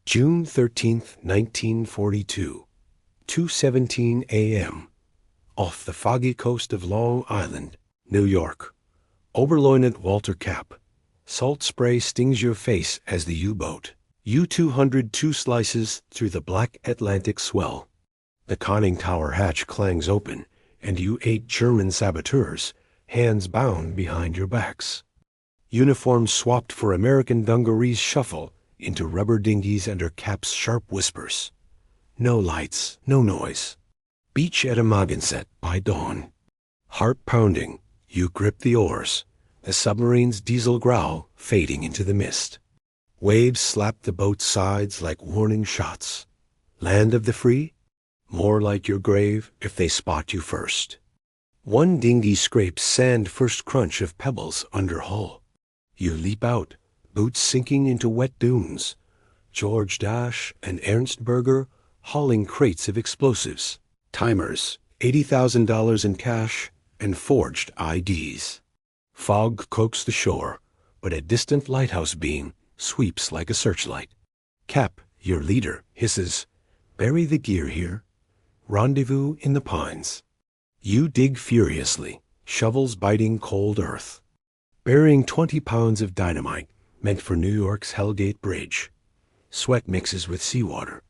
June 13th, 1942, 2:17 a.m. Off the foggy coast of Long Island, New York. Oberleutnant Walter Cap. Salt spray stings your face as the U-boat U-202 slices through the black Atlantic swell. The conning tower hatch clangs open, and you 8 German saboteurs, hands bound behind your backs. Uniforms swapped for American dungarees shuffle into rubber dinghies under Cap's sharp whispers. No lights, no noise. Beach at Amagansett by dawn. Heart pounding, you grip the oars, the submarine's diesel growl fading into the mist. Waves slap the boat's sides like warning shots. Land of the free? More like your grave if they spot you first. One dinghy scrapes sand first crunch of pebbles under hull. You leap out, boots sinking into wet dunes. George Dash and Ernst Berger hauling crates of explosives. Timers, $80,000 in cash, and forged IDs. Fog cloaks the shore, but a distant lighthouse beam sweeps like a searchlight. Cap, your leader, hisses, "Bury the gear here. Rendezvous in the pines." You dig furiously, shovels biting cold earth. Burying 20 pounds of dynamite meant for New York's Hellgate Bridge. Sweat mixes with seawater,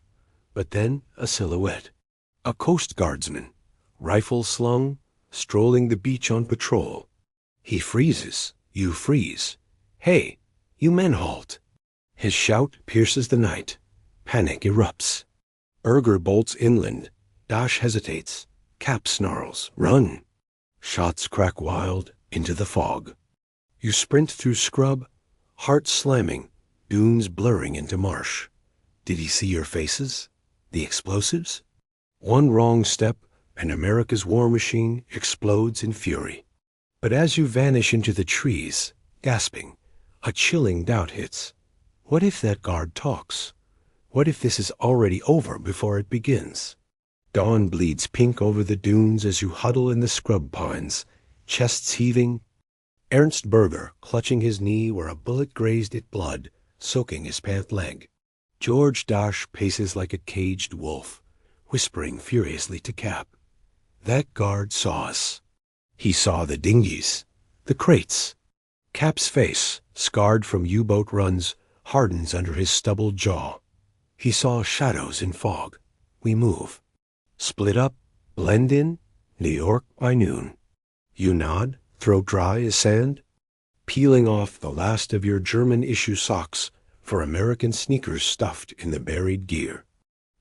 but then a silhouette. A Coast Guardsman, rifle slung, strolling the beach on patrol. He freezes, you freeze. "Hey, you men halt." His shout pierces the night. Panic erupts. Berger bolts inland. Dash hesitates. Cap snarls, "Run." Shots crack wild into the fog. You sprint through scrub, heart slamming, dunes blurring into marsh. Did he see your faces? The explosives? One wrong step, and America's war machine explodes in fury. But as you vanish into the trees, gasping, a chilling doubt hits. What if that guard talks? What if this is already over before it begins? Dawn bleeds pink over the dunes as you huddle in the scrub pines, chests heaving. Ernst Berger clutching his knee where a bullet grazed it, blood soaking his pant leg. George Dash paces like a caged wolf, whispering furiously to Cap. That guard saw us. He saw the dinghies, the crates. Cap's face, scarred from U-boat runs, hardens under his stubbled jaw. He saw shadows in fog. We move. Split up, blend in, New York by noon. You nod, throat dry as sand. Peeling off the last of your German-issue socks for American sneakers stuffed in the buried gear.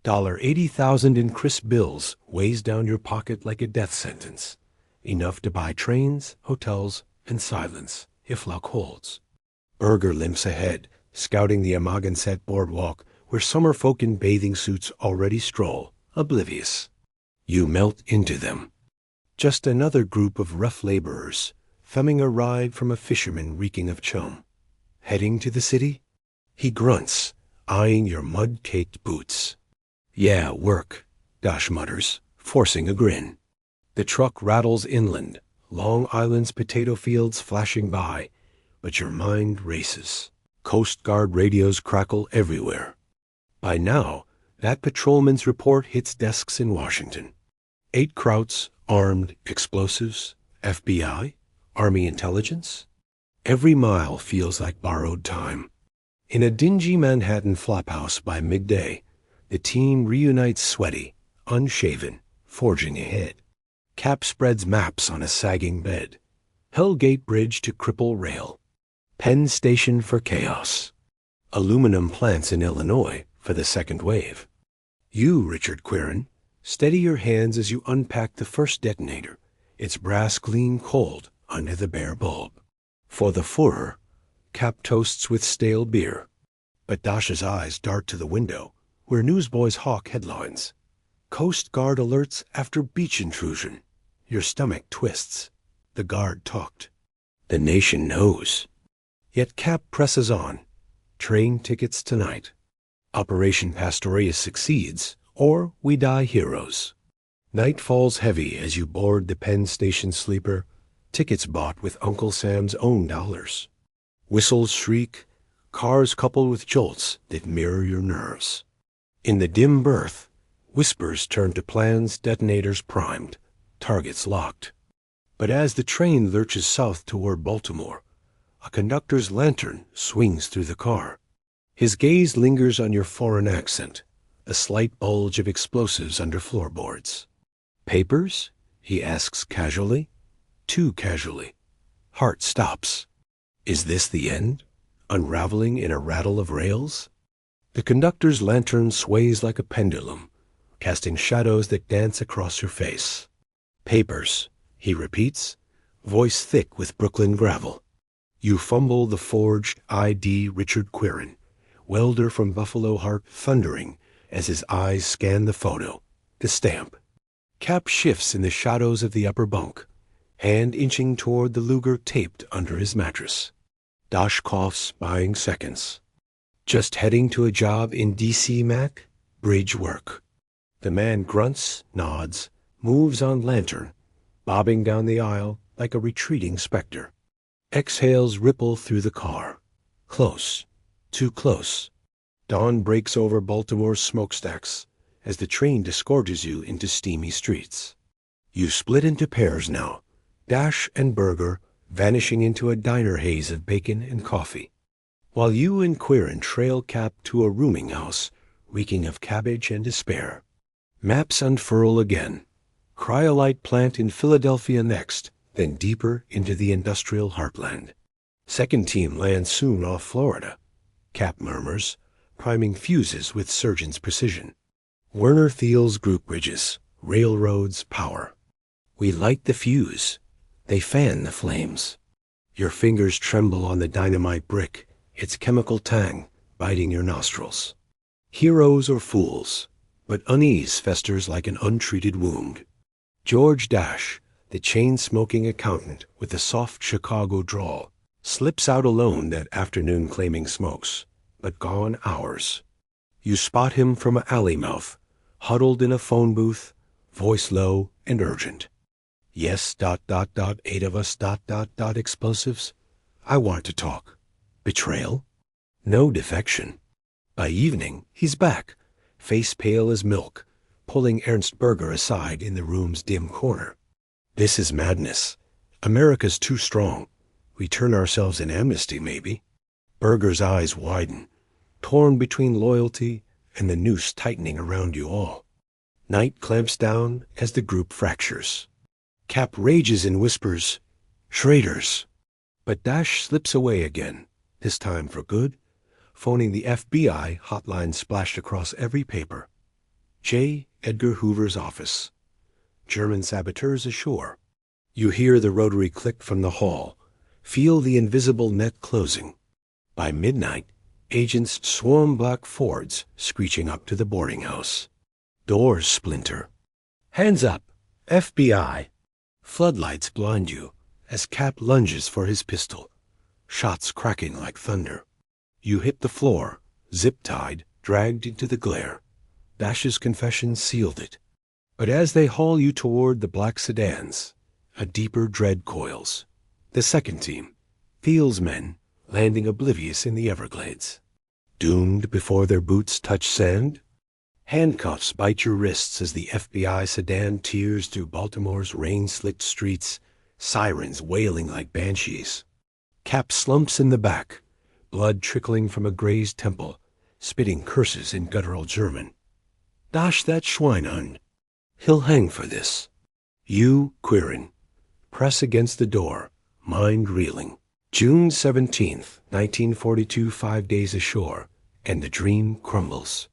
$80,000 in crisp bills weighs down your pocket like a death sentence. Enough to buy trains, hotels, and silence, if luck holds. Berger limps ahead, scouting the Amagansett boardwalk where summer folk in bathing suits already stroll, oblivious. You melt into them. Just another group of rough laborers, thumbing a ride from a fisherman reeking of chum. Heading to the city? He grunts, eyeing your mud-caked boots. Yeah, work, Dash mutters, forcing a grin. The truck rattles inland, Long Island's potato fields flashing by, but your mind races. Coast Guard radios crackle everywhere. By now, that patrolman's report hits desks in Washington. 8 Krauts, armed, explosives, FBI, Army intelligence. Every mile feels like borrowed time. In a dingy Manhattan flophouse by midday, the team reunites sweaty, unshaven, forging ahead. Cap spreads maps on a sagging bed. Hellgate Bridge to Cripple Rail. Penn Station for chaos. Aluminum plants in Illinois for the second wave. You, Richard Quirin, steady your hands as you unpack the first detonator, its brass gleam cold under the bare bulb. For the Führer, Cap toasts with stale beer. But Dash's eyes dart to the window, where newsboys hawk headlines. Coast Guard alerts after beach intrusion. Your stomach twists. The guard talked. The nation knows. Yet Cap presses on. Train tickets tonight. Operation Pastorius succeeds, or we die heroes. Night falls heavy as you board the Penn Station sleeper, tickets bought with Uncle Sam's own dollars. Whistles shriek, cars coupled with jolts that mirror your nerves. In the dim berth, whispers turn to plans, detonators primed, targets locked. But as the train lurches south toward Baltimore, a conductor's lantern swings through the car. His gaze lingers on your foreign accent, a slight bulge of explosives under floorboards. "Papers?" he asks casually. Too casually. Heart stops. Is this the end? Unraveling in a rattle of rails? The conductor's lantern sways like a pendulum, casting shadows that dance across your face. "Papers," he repeats, voice thick with Brooklyn gravel. You fumble the forged ID Richard Quirin, welder from Buffalo Heart, thundering as his eyes scan the photo, the stamp. Cap shifts in the shadows of the upper bunk, hand inching toward the Luger taped under his mattress. Dash coughs, buying seconds. "Just heading to a job in D.C., Mac? Bridge work." The man grunts, nods, moves on lantern, bobbing down the aisle like a retreating specter. Exhales ripple through the car. Close. Too close. Dawn breaks over Baltimore's smokestacks as the train disgorges you into steamy streets. You split into pairs now, Dash and Burger vanishing into a diner haze of bacon and coffee, while you and Quirin trail Cap to a rooming house reeking of cabbage and despair. Maps unfurl again. Cryolite plant in Philadelphia next, then deeper into the industrial heartland. Second team lands soon off Florida. Cap murmurs, priming fuses with surgeon's precision. Werner Thiel's group bridges, railroads, power. We light the fuse. They fan the flames. Your fingers tremble on the dynamite brick, its chemical tang biting your nostrils. Heroes or fools, but unease festers like an untreated wound. George Dash, the chain-smoking accountant with the soft Chicago drawl, slips out alone that afternoon claiming smokes, but gone hours. You spot him from an alley mouth, huddled in a phone booth, voice low and urgent. "Yes, 8 of us, explosives. I want to talk." Betrayal? No defection. By evening, he's back, face pale as milk, pulling Ernst Berger aside in the room's dim corner. "This is madness. America's too strong. We turn ourselves in amnesty, maybe." Berger's eyes widen, torn between loyalty and the noose tightening around you all. Night clamps down as the group fractures. Cap rages and whispers, "Traitors!" But Dash slips away again, this time for good, phoning the FBI hotline splashed across every paper. J. Edgar Hoover's office. German saboteurs ashore. You hear the rotary click from the hall, feel the invisible net closing. By midnight, agents swarm black Fords screeching up to the boarding house. Doors splinter. "Hands up! FBI!" Floodlights blind you as Cap lunges for his pistol, shots cracking like thunder. You hit the floor, zip-tied, dragged into the glare. Dash's confession sealed it. But as they haul you toward the black sedans, a deeper dread coils. The second team, Thiel's men, landing oblivious in the Everglades. Doomed before their boots touch sand? Handcuffs bite your wrists as the FBI sedan tears through Baltimore's rain-slicked streets, sirens wailing like banshees. Cap slumps in the back, blood trickling from a grazed temple, spitting curses in guttural German. "Dash that Schweinhund. He'll hang for this." You, Quirin, press against the door, mind reeling. June 17th, 1942, 5 days ashore, and the dream crumbles.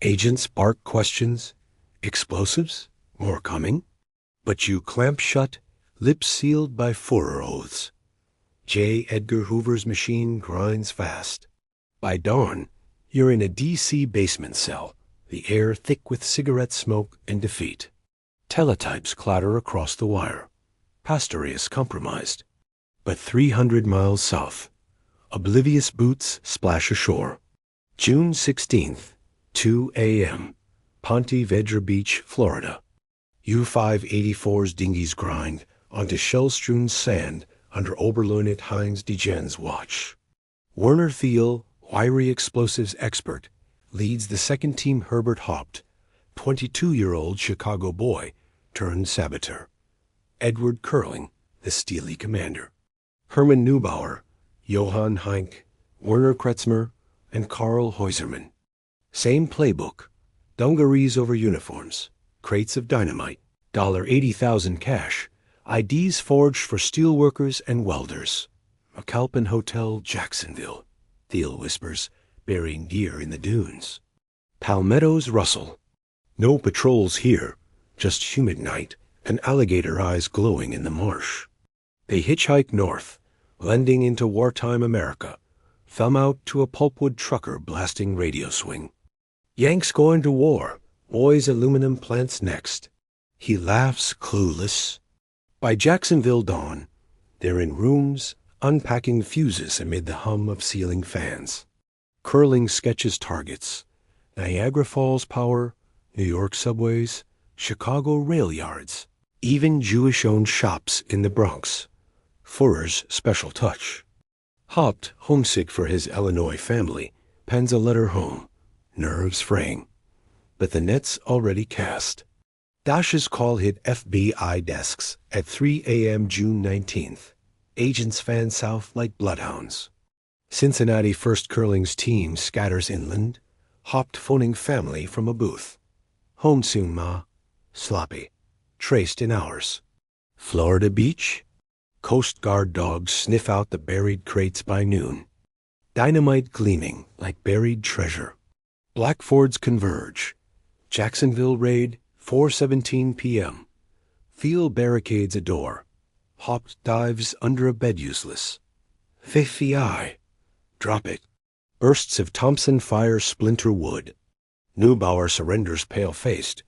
Agents bark questions. Explosives? More coming? But you clamp shut, lips sealed by Führer oaths. J. Edgar Hoover's machine grinds fast. By dawn, you're in a D.C. basement cell, the air thick with cigarette smoke and defeat. Teletypes clatter across the wire. Pastorius compromised. But 300 miles south, oblivious boots splash ashore. June 16th, 2 a.m., Ponte Vedra Beach, Florida. U-584's dinghies grind onto shell-strewn sand under Oberleutnant Heinz de Gen's watch. Werner Thiel, wiry explosives expert, leads the second team. Herbert Haupt, 22-year-old Chicago boy turned saboteur. Edward Curling, the steely commander. Hermann Neubauer, Johann Heinck, Werner Kretzmer, and Karl Heusermann. Same playbook. Dungarees over uniforms, crates of dynamite, $80,000 cash, IDs forged for steelworkers and welders. McAlpin Hotel, Jacksonville, Thiel whispers, burying gear in the dunes. Palmettos rustle. No patrols here, just humid night and alligator eyes glowing in the marsh. They hitchhike north, blending into wartime America, thumb out to a pulpwood trucker blasting radio swing. Yanks going to war, boys aluminum plants next. He laughs clueless. By Jacksonville dawn, they're in rooms, unpacking fuses amid the hum of ceiling fans. Curling sketches targets. Niagara Falls Power, New York subways, Chicago rail yards, even Jewish-owned shops in the Bronx. Furer's special touch. Haupt, homesick for his Illinois family, pens a letter home, nerves fraying. But the net's already cast. Dash's call hit FBI desks at 3 a.m. June 19th. Agents fan south like bloodhounds. Cincinnati First Curling's team scatters inland, Haupt phoning family from a booth. Home soon, Ma. Sloppy. Traced in hours. Florida Beach? Coast Guard dogs sniff out the buried crates by noon. Dynamite gleaming like buried treasure. Blackfords converge. Jacksonville raid, 4:17 p.m. Thiel barricades a door. Haupt dives under a bed useless. WWII. Drop it. Bursts of Thompson fire splinter wood. Neubauer surrenders pale-faced,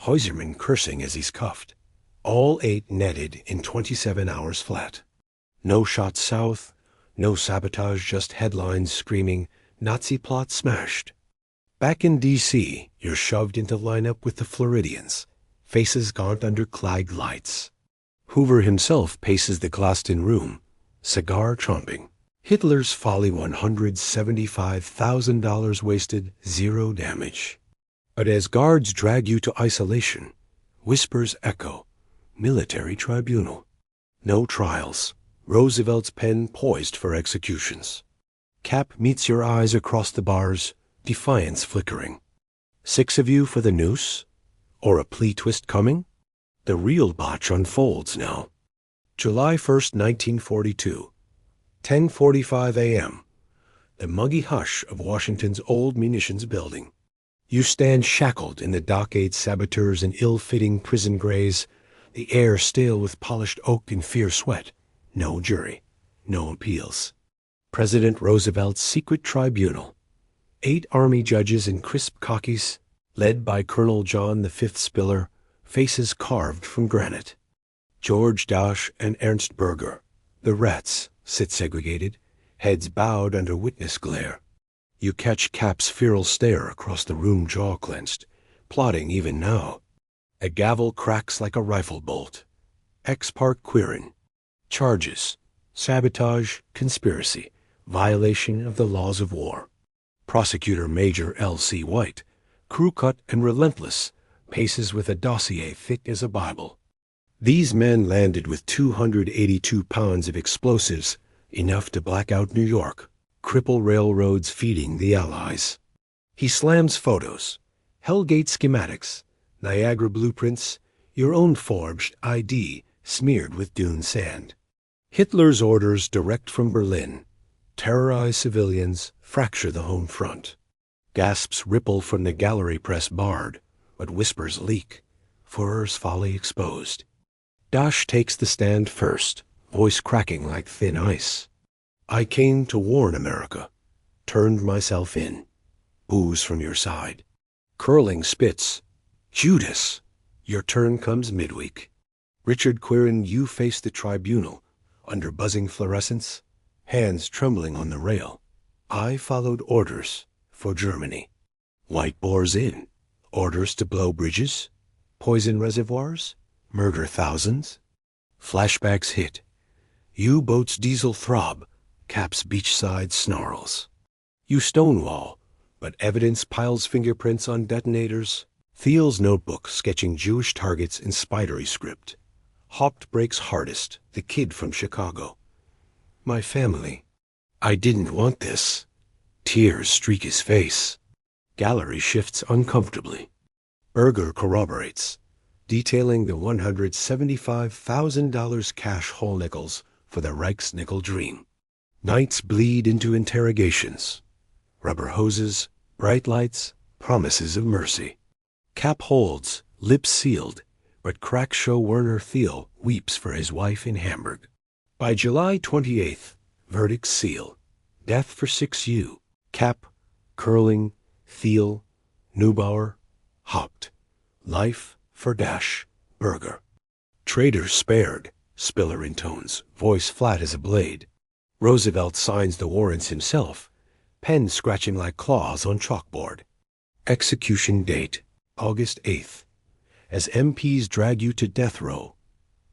Heusermann cursing as he's cuffed. All 8 netted in 27 hours flat. No shots south, no sabotage, just headlines screaming, Nazi plot smashed. Back in D.C., you're shoved into lineup with the Floridians, faces gaunt under Klieg lights. Hoover himself paces the glassed-in room, cigar chomping. Hitler's folly, $175,000 wasted, 0 damage. But as guards drag you to isolation, whispers echo, military tribunal. No trials. Roosevelt's pen poised for executions. Cap meets your eyes across the bars, defiance flickering. 6 of you for the noose? Or a plea twist coming? The real Botch unfolds now. July 1st, 1942. 10:45 a.m. The muggy hush of Washington's old munitions building. You stand shackled in the dock-8 saboteurs in ill-fitting prison grays, the air stale with polished oak and fierce sweat. No jury, no appeals. President Roosevelt's secret tribunal. 8 Army judges in crisp khakis, led by Colonel John V. Spiller, faces carved from granite. George Dasch and Ernst Berger, the rats, sit segregated, heads bowed under witness glare. You catch Cap's feral stare across the room, jaw clenched, plotting even now. A gavel cracks like a rifle bolt. Ex parte Quirin. Charges: sabotage, conspiracy, violation of the laws of war. Prosecutor Major L.C. White, crew-cut and relentless, paces with a dossier thick as a Bible. These men landed with 282 pounds of explosives, enough to black out New York, cripple railroads feeding the Allies. He slams photos, Hellgate schematics, Niagara blueprints, your own forged ID smeared with dune sand. Hitler's orders direct from Berlin. Terrorize civilians, fracture the home front. Gasps ripple from the gallery press barred, but whispers leak. Führer's folly exposed. Dasch takes the stand first, voice cracking like thin ice. I came to warn America. Turned myself in. Boos from your side. Curling spits. Judas! Your turn comes midweek. Richard Quirin, you face the tribunal, under buzzing fluorescence, hands trembling on the rail. I followed orders for Germany. White Boar's in. Orders to blow bridges, poison reservoirs, murder thousands. Flashbacks hit. U-boat's diesel throb, Cap's beachside snarls. You stonewall, but evidence piles fingerprints on detonators. Thiel's notebook sketching Jewish targets in spidery script. Haupt breaks hardest, the kid from Chicago. My family. I didn't want this. Tears streak his face. Gallery shifts uncomfortably. Berger corroborates, detailing the $175,000 cash whole nickels for the Reichsnickel dream. Nights bleed into interrogations. Rubber hoses, bright lights, promises of mercy. Cap holds, lips sealed, but cracks show Werner Thiel weeps for his wife in Hamburg. By July 28th, verdict seal. Death for 6U. Cap, Curling, Thiel, Neubauer, Haupt. Life for Dash, Berger. Traitor spared, Spiller intones, voice flat as a blade. Roosevelt signs the warrants himself, pen scratching like claws on chalkboard. Execution date, August 8th. As MPs drag you to death row,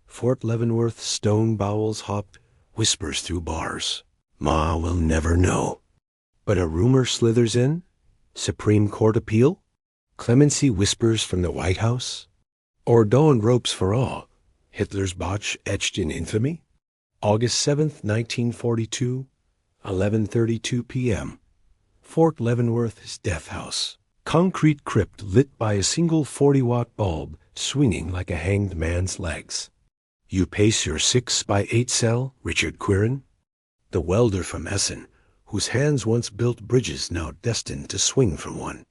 Fort Leavenworth, stone bowels Haupt, whispers through bars. Ma will never know. But a rumor slithers in? Supreme Court appeal? Clemency whispers from the White House? Or dawn ropes for all? Hitler's Botch etched in infamy? August 7th, 1942, 11:32 p.m. Fort Leavenworth's death house. Concrete crypt lit by a single 40-watt bulb swinging like a hanged man's legs. You pace your 6x8 cell, Richard Quirin? The welder from Essen, whose hands once built bridges now destined to swing from one.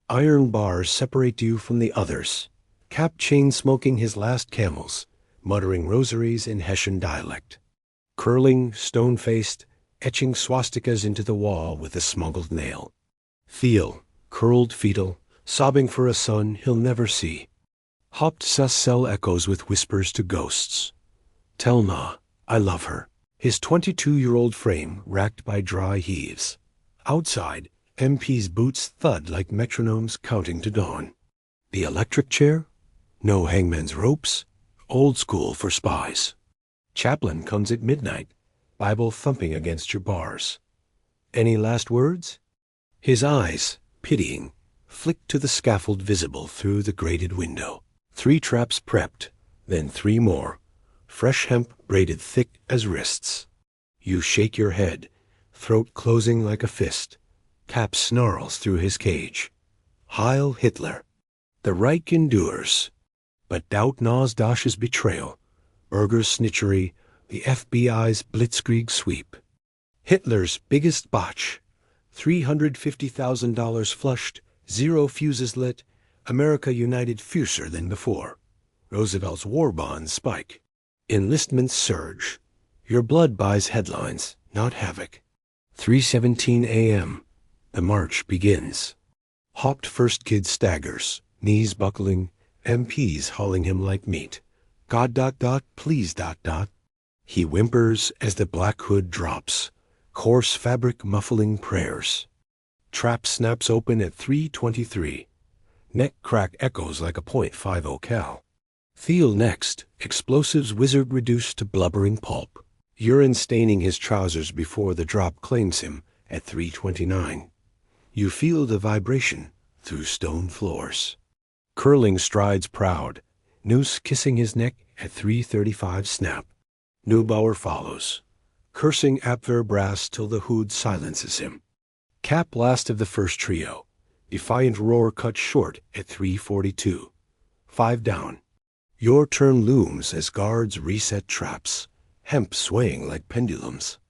Iron bars separate you from the others. Cap chain-smoking his last camels, muttering rosaries in Hessian dialect. Curling, stone-faced, etching swastikas into the wall with a smuggled nail. Thiel, curled fetal, sobbing for a son he'll never see. Haupt sus cell echoes with whispers to ghosts. Tell Ma, I love her. His 22-year-old frame racked by dry heaves. Outside, MP's boots thud like metronomes counting to dawn. The electric chair? No hangman's ropes? Old school for spies. Chaplain comes at midnight, Bible thumping against your bars. Any last words? His eyes, pitying, flick to the scaffold visible through the grated window. 3 traps prepped, then 3 more. Fresh hemp braided thick as wrists. You shake your head, throat closing like a fist. Cap snarls through his cage. Heil Hitler. The Reich endures. But doubt gnaws Dasch's betrayal, Berger's snitchery, the FBI's blitzkrieg sweep. Hitler's biggest botch. $350,000 flushed, 0 fuses lit, America united fiercer than before. Roosevelt's war bonds spike. Enlistments surge. Your blood buys headlines, not havoc. 3:17 a.m. The march begins. Haupt first kid staggers, knees buckling, MPs hauling him like meat. God ... please ... He whimpers as the black hood drops, coarse fabric muffling prayers. Trap snaps open at 3:23. Neck crack echoes like a .50 cal. Thiel next, explosives wizard reduced to blubbering pulp. Urine staining his trousers before the drop claims him at 3:29. You feel the vibration through stone floors. Curling strides proud, noose kissing his neck at 3:35 snap. Neubauer follows, cursing Abwehr brass till the hood silences him. Cap last of the first trio. Defiant roar cut short at 3:42. 5 down. Your turn looms as guards reset traps, hemp swaying like pendulums.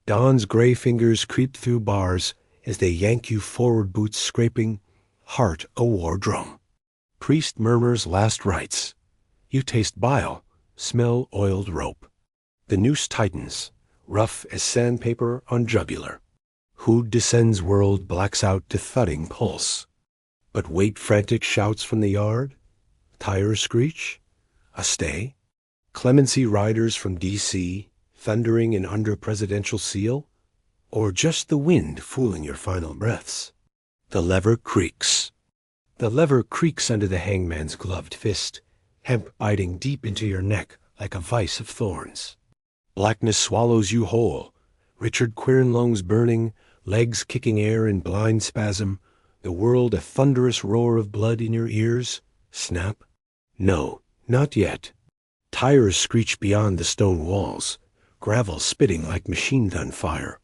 Don's gray fingers creep through bars as they yank you forward, boots scraping, heart a war drum. Priest murmurs last rites. You taste bile, smell oiled rope. The noose tightens, rough as sandpaper on jugular. Hood descends, world blacks out to thudding pulse. But wait, frantic shouts from the yard. Tires screech. A stay. Clemency riders from D.C. thundering in under presidential seal. Or just the wind fooling your final breaths. The lever creaks. The lever creaks under the hangman's gloved fist, hemp biting deep into your neck like a vice of thorns. Blackness swallows you whole. Richard Quirin lungs burning, legs kicking air in blind spasm, the world a thunderous roar of blood in your ears. Snap? No, not yet. Tires screech beyond the stone walls, gravel spitting like machine gun fire.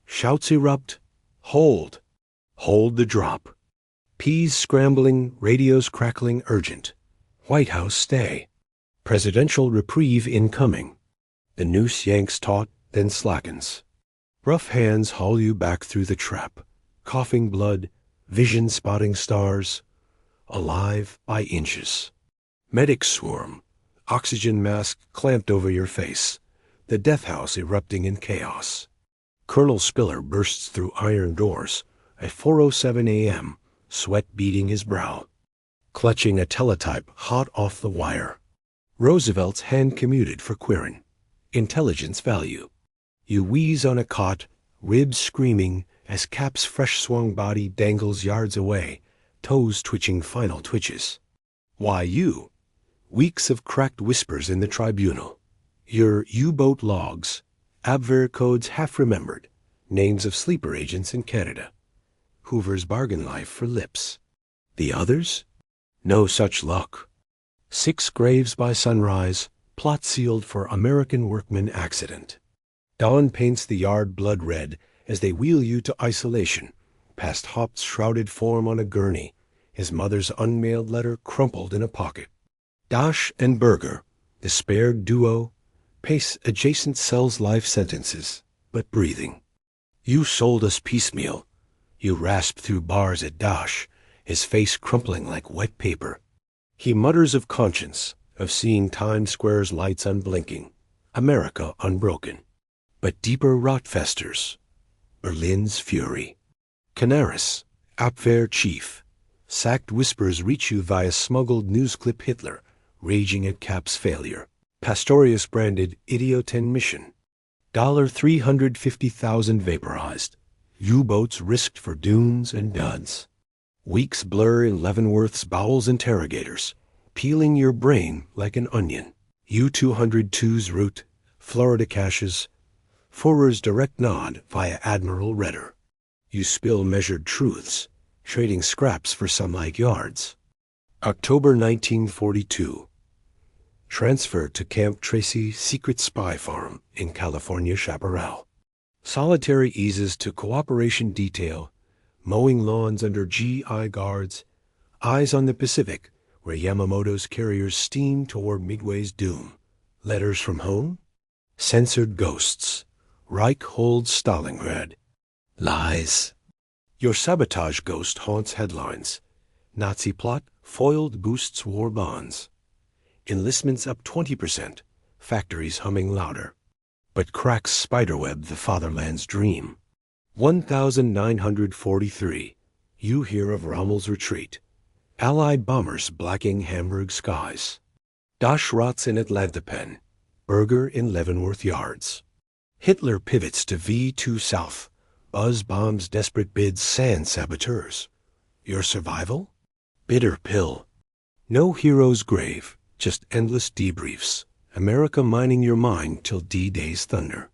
Shouts erupt. Hold. Hold the drop. Peas scrambling, radios crackling, urgent. White House stay. Presidential reprieve incoming. The noose yanks taut, then slackens. Rough hands haul you back through the trap. Coughing blood, vision spotting stars. Alive by inches. Medics swarm. Oxygen mask clamped over your face. The death house erupting in chaos. Colonel Spiller bursts through iron doors at 4:07 a.m., sweat beading his brow. Clutching a teletype hot off the wire. Roosevelt's hand commuted for Quirin. Intelligence value. You wheeze on a cot, ribs screaming as Cap's fresh-swung body dangles yards away, toes twitching final twitches. Why you? Weeks of cracked whispers in the tribunal. Your U-boat logs, Abwehr codes half remembered, names of sleeper agents in Canada. Hoover's bargain life for lips. The others? No such luck. 6 graves by sunrise, plot sealed for American workman accident. Dawn paints the yard blood red as they wheel you to isolation, past Hop's shrouded form on a gurney, his mother's unmailed letter crumpled in a pocket. Dash and Berger, the spared duo, pace adjacent cells' life sentences, but breathing. You sold us piecemeal. You rasped through bars at Dash, his face crumpling like wet paper. He mutters of conscience, of seeing Times Square's lights unblinking, America unbroken. But deeper rot festers. Berlin's fury. Canaris, Abwehr chief. Sacked whispers reach you via smuggled news clip Hitler, raging at Cap's failure. Pastorius branded Idioten mission. $350,000 vaporized. U-boats risked for dunes and duds. Weeks blur in Leavenworth's bowels interrogators, peeling your brain like an onion. U-202's route, Florida caches, Führer's direct nod via Admiral Redder. You spill measured truths, trading scraps for some like yards. October 1942. Transfer to Camp Tracy secret spy farm in California Chaparral. Solitary eases to cooperation detail, mowing lawns under GI guards, eyes on the Pacific where Yamamoto's carriers steam toward Midway's doom. Letters from home? Censored ghosts. Reich holds Stalingrad. Lies. Your sabotage ghost haunts headlines. Nazi plot foiled boosts war bonds. Enlistments up 20%, factories humming louder. But cracks spiderweb the fatherland's dream. 1943. You hear of Rommel's retreat. Allied bombers blacking Hamburg skies. Dash rots in Atlantapen. Berger in Leavenworth yards. Hitler pivots to V2 South. Buzz bombs desperate bids sand saboteurs. Your survival? Bitter pill. No hero's grave, just endless debriefs. America mining your mind till D-Day's thunder.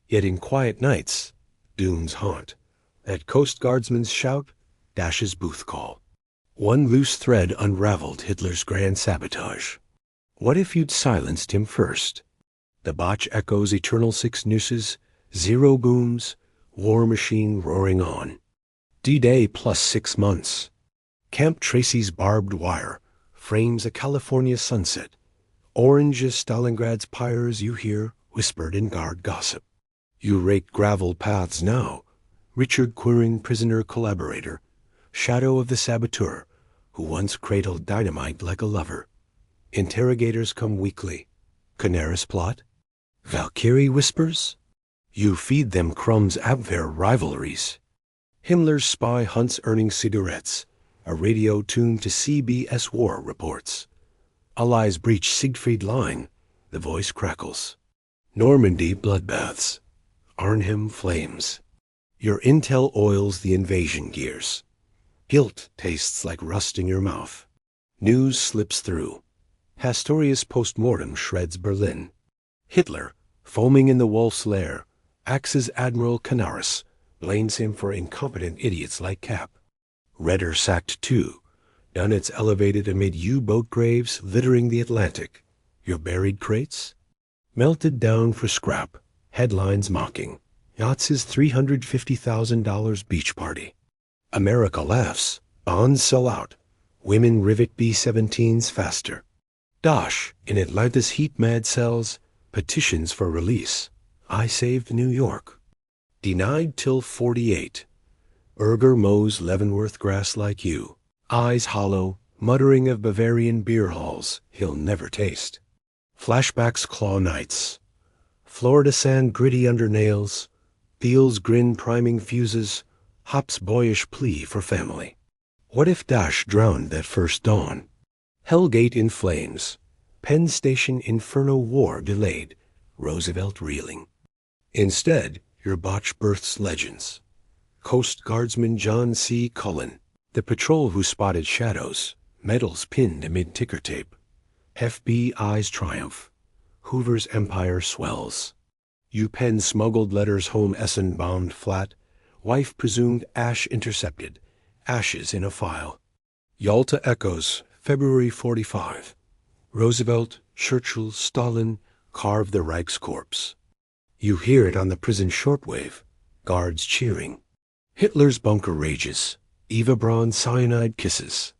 Yet in quiet nights, dunes haunt. At Coast Guardsman's shout, Dash's booth call. One loose thread unraveled Hitler's grand sabotage. What if you'd silenced him first? The Botch echoes eternal 6 nooses, 0 booms, war machine roaring on. D-Day plus 6 months. Camp Tracy's barbed wire frames a California sunset. Orange as Stalingrad's pyres you hear whispered in guard gossip. You rake gravel paths now. Richard Quirin prisoner collaborator, shadow of the saboteur, who once cradled dynamite like a lover. Interrogators come weekly. Canaris plot? Valkyrie whispers? You feed them crumbs Abwehr rivalries. Himmler's spy hunts earning cigarettes, a radio tuned to CBS war reports. Allies breach Siegfried Line, the voice crackles. Normandy bloodbaths. Arnhem flames. Your intel oils the invasion gears. Guilt tastes like rust in your mouth. News slips through. Pastorius post-mortem shreds Berlin. Hitler, foaming in the wolf's lair, axes Admiral Canaris, blames him for incompetent idiots like Cap. Redder sacked too. Dunnets elevated amid U-boat graves littering the Atlantic. Your buried crates? Melted down for scrap. Headlines mocking. Yachts' $350,000 beach party. America laughs. Bonds sell out. Women rivet B-17s faster. Dosh, in Atlanta's heat-mad cells, petitions for release. I saved New York. Denied till 48. Berger mows Leavenworth grass like you. Eyes hollow, muttering of Bavarian beer halls he'll never taste. Flashbacks claw nights. Florida sand gritty under nails. Beale's grin priming fuses. Hop's boyish plea for family. What if Dash drowned that first dawn? Hellgate in flames. Penn Station Inferno war delayed. Roosevelt reeling. Instead, your Botch births legends. Coast Guardsman John C. Cullen, the patrol who spotted shadows, medals pinned amid ticker tape. FBI's triumph. Hoover's empire swells. You pen smuggled letters home Essen bombed flat. Wife presumed ash intercepted. Ashes in a file. Yalta echoes, February 45. Roosevelt, Churchill, Stalin carve the Reichskorps. You hear it on the prison shortwave. Guards cheering. Hitler's bunker rages. Eva Braun cyanide kisses.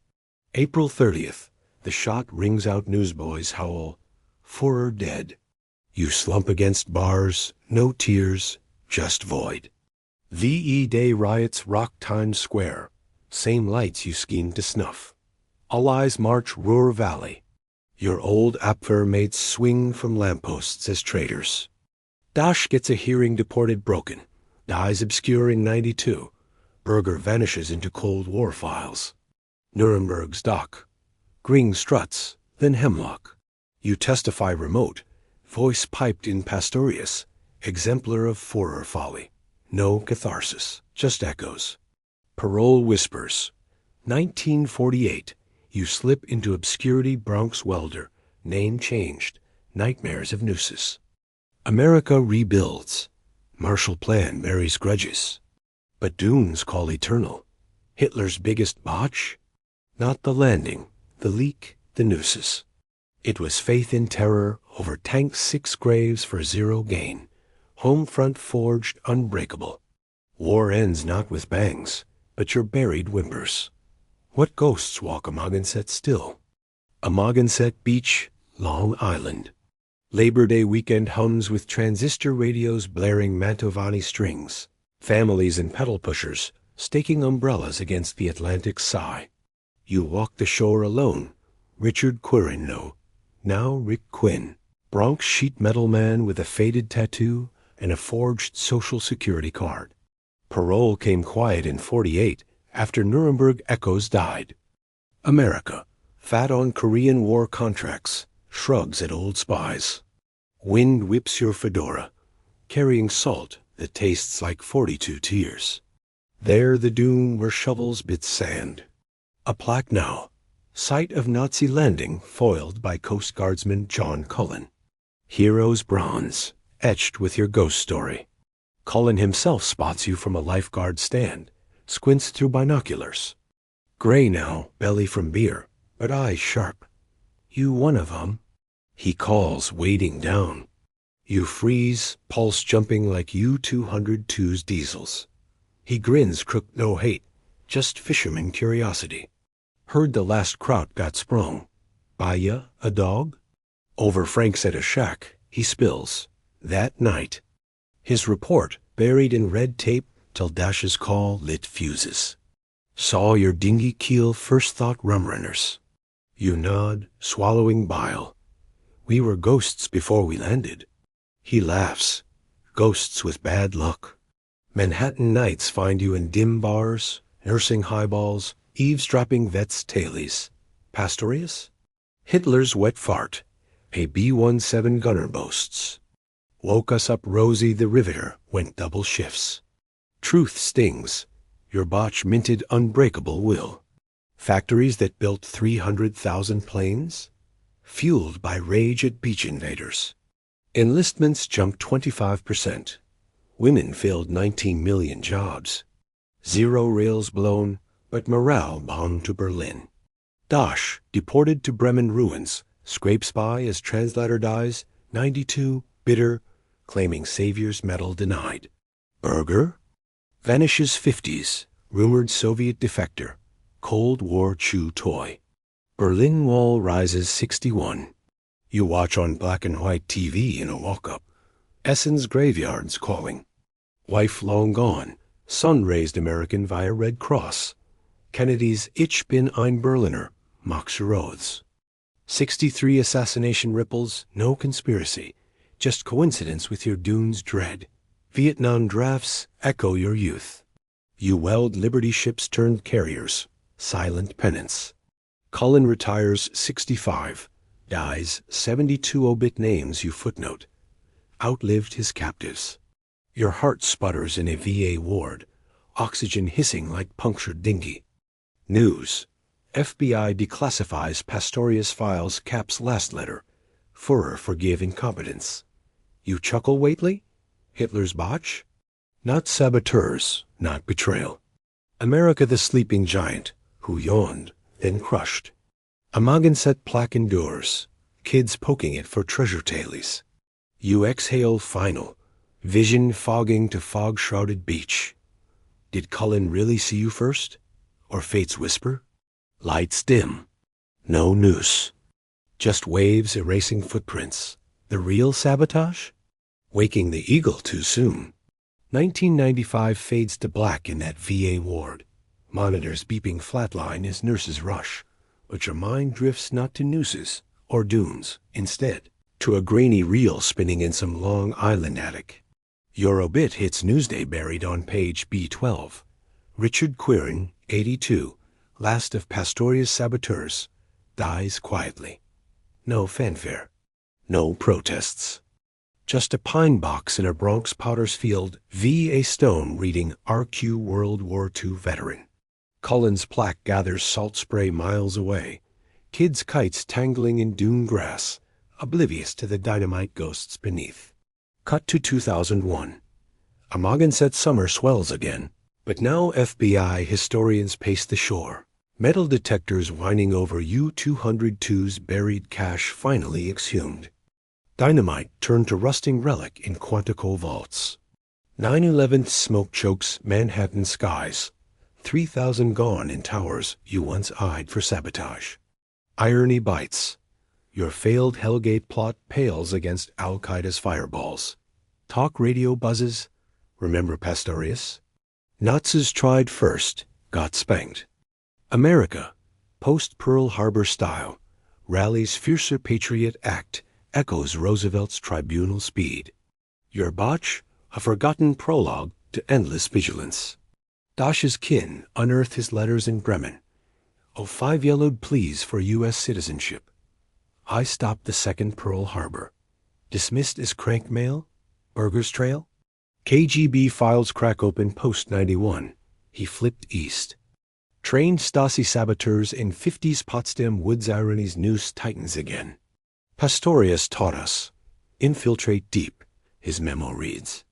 April 30th. The shot rings out newsboys howl. Führer dead. You slump against bars. No tears. Just void. VE Day riots rock Times Square. Same lights you schemed to snuff. Allies march Ruhr Valley. Your old Abwehr mates swing from lampposts as traitors. Dash gets a hearing deported broken. Dies obscure in 92. Berger vanishes into Cold War files. Nuremberg's dock. Gring struts, then hemlock. You testify remote. Voice piped in Pastorius. Exemplar of Führer folly. No catharsis, just echoes. Parole whispers. 1948. You slip into obscurity Bronx welder. Name changed. Nightmares of nooses. America rebuilds. Marshall Plan buries grudges. But dunes call eternal. Hitler's biggest botch? Not the landing, the leak, the nooses. It was faith in terror over tanks 6 graves for zero gain. Home front forged unbreakable. War ends not with bangs, but your buried whimpers. What ghosts walk Amagansett still? Amagansett Beach, Long Island. Labor Day weekend hums with transistor radios blaring Mantovani strings. Families and pedal pushers staking umbrellas against the Atlantic's sigh. You walk the shore alone. Richard Quirin, no. Now Rick Quinn. Bronx sheet metal man with a faded tattoo and a forged Social Security card. Parole came quiet in 48 after Nuremberg echoes died. America, fat on Korean War contracts, shrugs at old spies. Wind whips your fedora, carrying salt that tastes like 42 tears. There the dune where shovels bit sand. A plaque now, site of Nazi landing foiled by Coast Guardsman John Cullen. Hero's bronze, etched with your ghost story. Cullen himself spots you from a lifeguard stand, squints through binoculars. Gray now, belly from beer, but eyes sharp. You one of 'em. He calls, wading down. You freeze, pulse jumping like U-202's diesels. He grins, crook no hate, just fisherman curiosity. Heard the last kraut got sprung. Buy ya a dog? Over Frank's at a shack, he spills. That night. His report buried in red tape till Dash's call lit fuses. Saw your dinghy keel first thought rum runners. You nod, swallowing bile. We were ghosts before we landed. He laughs. Ghosts with bad luck. Manhattan nights find you in dim bars, nursing highballs, eavesdropping vets' tailies. Pastorius? Hitler's wet fart. A B-17 gunner boasts. Woke us up Rosie the Riveter, went double shifts. Truth stings. Your botch minted unbreakable will. Factories that built 300,000 planes? Fueled by rage at beach invaders. Enlistments jumped 25%. Women filled 19 million jobs. Zero rails blown, but morale bound to Berlin. Dash, deported to Bremen ruins, scrapes by as translator dies, 92, bitter, claiming Savior's medal denied. Berger? Vanishes 50s, rumored Soviet defector, Cold War chew toy. Berlin Wall rises 61. You watch on black and white TV in a walk-up. Essen's graveyards calling. Wife long gone, son raised American via Red Cross. Kennedy's Ich bin ein Berliner mocks your oaths. 63 assassination ripples, no conspiracy, just coincidence with your dune's dread. Vietnam drafts echo your youth. You weld Liberty ships turned carriers, silent penance. Cullen retires 65, dies 72 obit names you footnote. Outlived his captives. Your heart sputters in a VA ward, oxygen hissing like punctured dinghy. News. FBI declassifies Pastorius files Cap's last letter. Führer forgive incompetence. You chuckle, Whately? Hitler's Botch? Not saboteurs, not betrayal. America the sleeping giant, who yawned, then crushed. A Magenset plaque endures, kids poking it for treasure tailies. You exhale final, vision fogging to fog-shrouded beach. Did Cullen really see you first? Or fate's whisper? Lights dim. No noose. Just waves erasing footprints. The real sabotage? Waking the eagle too soon. 1995 fades to black in that VA ward. Monitors beeping flatline as nurses rush. But your mind drifts not to nooses or dunes, instead, to a grainy reel spinning in some Long Island attic. Your obit hits Newsday buried on page B12. Richard Quirin, 82, last of Pastorius saboteurs, dies quietly. No fanfare. No protests. Just a pine box in a Bronx potter's field, VA stone reading RQ World War II veteran. Cullen's plaque gathers salt spray miles away. Kids' kites tangling in dune grass, oblivious to the dynamite ghosts beneath. Cut to 2001. A Magenset summer swells again, but now FBI historians pace the shore. Metal detectors whining over U-202's buried cache finally exhumed. Dynamite turned to rusting relic in Quantico vaults. 9/11 smoke chokes Manhattan skies. 3,000 gone in towers you once eyed for sabotage. Irony bites. Your failed Hellgate plot pales against Al-Qaeda's fireballs. Talk radio buzzes. Remember Pastorius? Nazis tried first, got spanked. America, post-Pearl Harbor style, rallies fiercer patriot act, echoes Roosevelt's tribunal speed. Your Botch, a forgotten prologue to endless vigilance. Dash's kin unearth his letters in Bremen. Oh, 5 yellowed pleas for U.S. citizenship. I stopped the second Pearl Harbor. Dismissed as crank mail? Burger's trail? KGB files crack open post-91. He flipped east. Trained Stasi saboteurs in 50s Potsdam Woods irony's noose tightens again. Pastorius taught us. Infiltrate deep, his memo reads.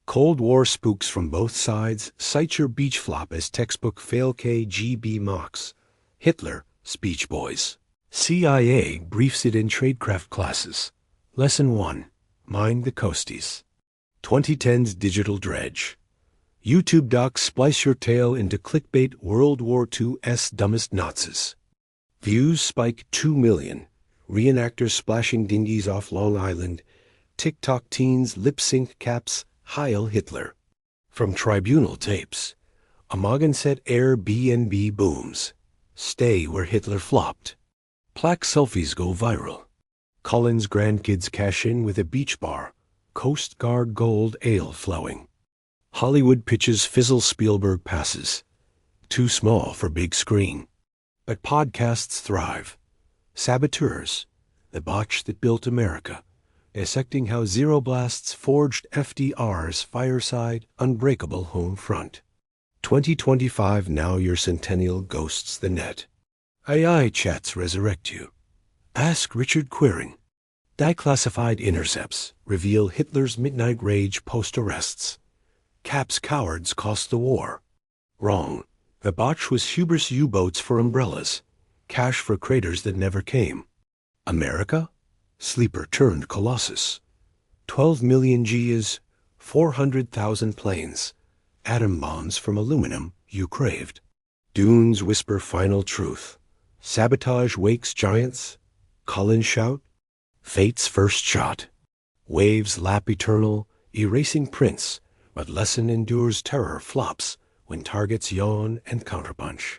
Cold War spooks from both sides cite your beach flop as textbook fail KGB mocks. Hitler, speech boys. CIA briefs it in tradecraft classes. Lesson 1. Mind the coasties. 2010's digital dredge. YouTube docs splice your tale into clickbait World War II's dumbest Nazis. Views spike 2 million. Reenactors splashing dinghies off Long Island. TikTok teens lip-sync caps Heil Hitler. From tribunal tapes. A Magenset Airbnb booms. Stay where Hitler flopped. Plaque selfies go viral. Cullen's grandkids cash in with a beach bar. Coast Guard gold ale flowing. Hollywood pitches fizzle Spielberg passes. Too small for big screen. But podcasts thrive. Saboteurs, the botch that built America, dissecting how Zero Blasts forged FDR's fireside, unbreakable home front. 2025 now your centennial ghosts the net. AI chats resurrect you. Ask Richard Quirin. Declassified intercepts reveal Hitler's midnight rage post-arrests. Cap's cowards cost the war. Wrong. The Botch was hubris U-boats for umbrellas, cash for craters that never came. America? Sleeper turned Colossus. 12 million G is 400,000 planes. Atom bombs from aluminum you craved. Dunes whisper final truth. Sabotage wakes giants. Cullen shout. Fate's first shot. Waves lap eternal, erasing prints, but lesson endures terror flops when targets yawn and counterpunch.